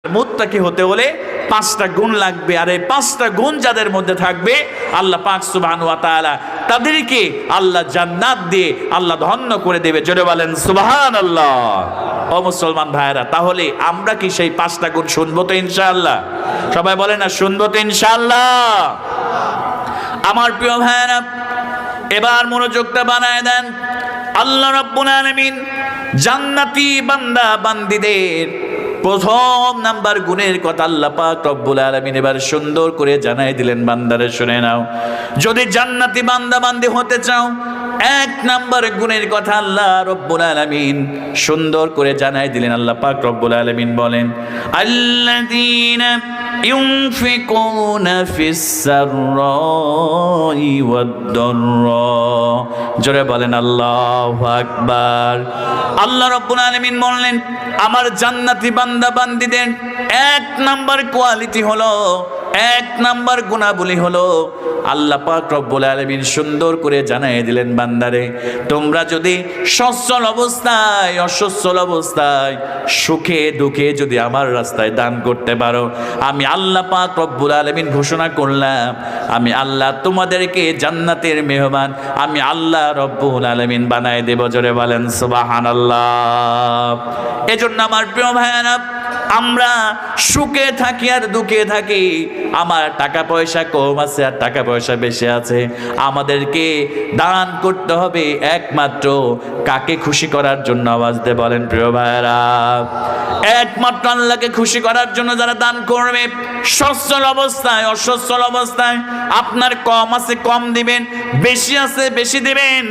মুত্তাকি হতে হলে 5টা গুণ লাগবে, আর এই 5টা গুণ যাদের মধ্যে থাকবে আল্লাহ পাক সুবহানাহু ওয়া তাআলা তাদেরকে আল্লাহ জান্নাত দিয়ে আল্লাহ ধন্য করে দেবে। জোরে বলেন সুবহানাল্লাহ। ও মুসলমান ভাইরা, তাহলে আমরা কি সেই 5টা গুণ শুনবো তো ইনশাআল্লাহ? সবাই বলে না শুনবো তো ইনশাআল্লাহ? আমার প্রিয় ভাইরা, এবার মনোযোগটা বানায় দেন। আল্লাহ রাব্বুল আলামিন জান্নাতি বান্দা বান্দীদের প্রথম নাম্বার গুণের কথা আল্লাহ পাক রব্বুল আলামিন এবার সুন্দর করে জানাই দিলেন। বান্দারে শুনে নাও, যদি জান্নাতি বান্দা বান্দি হতে চাও, 1 নাম্বার গুণের কথা আল্লাহ রব্বুল আলামিন সুন্দর করে জানাই দিলেন। আল্লাহ পাক রব্বুল আলামিন বলেন, আল্লাযীনা ইউনফিকুনা ফিস সাররাই ওয়াদ দাররা। জোরে বলেন আল্লাহু আকবার। আল্লাহ রব্বুল আলামিন বললেন, আমার জান্নাতি বান্দা বান্দীদের 1 নাম্বার কোয়ালিটি হলো, 1 নাম্বার গুণাবলী হলো, আল্লাহ পাক রব্বুল আলামিন সুন্দর করে জানাই দিলেন, বান্দারে তোমরা যদি সচ্ছল অবস্থায় অসচ্ছল অবস্থায় সুখে দুঃখে যদি আমার রাস্তায় দান করতে পারো, আমি আল্লাহ পাক রব্বুল আলামিন ঘোষণা করলাম, আমি আল্লাহ তোমাদেরকে জান্নাতের মেহমান আমি আল্লাহ রব্বুল আলামিন বানায় দেব। জোরে বলেন সুবহানাল্লাহ। এজন্য আমার প্রিয় ভাইরা, আমরা সুখে থাকি আর দুঃখে থাকি, আমার টাকা পয়সা কম আছে আর টাকা পয়সা বেশি আছে, আমাদেরকে দান করতে হবে একমাত্র কাকে খুশি করার জন্য? আওয়াজ দিয়ে বলেন প্রিয় ভাইরা, একমাত্র আল্লাহকে খুশি করার জন্য যারা দান করবে, সচ্ছল অবস্থায় অসচ্ছল অবস্থায়, আপনার কম আছে কম দিবেন, বেশি আছে বেশি দিবেন,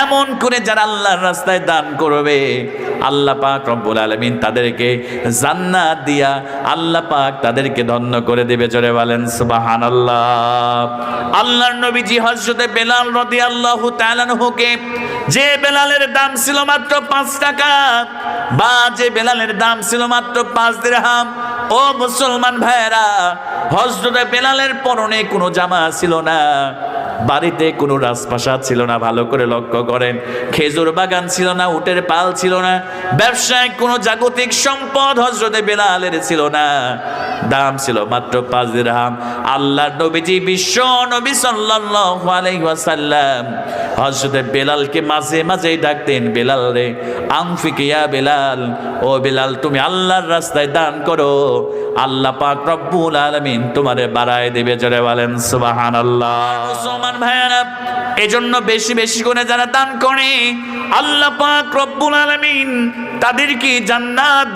এমন করে যারা আল্লাহর রাস্তায় দান করবে, আল্লাহ পাক রব্বুল আলামিন তাদেরকে জান্নাত দিয়া আল্লাহ পাক তাদেরকে ধন্য করে দেবে। জোরে বলেন সুবহানাল্লাহ। আল্লাহর নবীজি হযরতে বেলাল রাদিয়াল্লাহু তাআলা আনহুকে, যে বেলালের দাম ছিল মাত্র 5 টাকা, বা যে বেলালের দাম ছিল মাত্র 5 দিরহাম, ও মুসলমান ভাইরা, হযরতে বেলালের পরনে কোনো জামা ছিল না, বাড়িতে কোনো রাজপ্রাসাদ ছিল না, ভালো করে লক্ষ্য করেন, খেজুর বাগান ছিল না, উটের পাল ছিল না, ব্যবসায় কোনো জাগতিক সম্পদ হযরতে বেলালের ছিল না, দাম ছিল মাত্র 5 দিরহাম। আল্লাহর নবীজি বিশ্ব নবী সাল্লাল্লাহু আলাইহি ওয়াসাল্লাম হযরতে বেলালকে মাঝে মাঝেই ডাকতেন, বেলাল রে আনফিক ইয়া বেলাল, ও বেলাল তুমি আল্লাহর রাস্তায় দান করো, আল্লাহ পাক রব্বুল আলামিন তোমারে বাড়ায় দেবে। জোরে বলেন সুবহানাল্লাহ। মুসলমান ভাইরা, এজন্য বেশি বেশি করে যারা দান করে, আল্লাহ পাক রব্বুল আলামিন তাদেরকে জান্নাত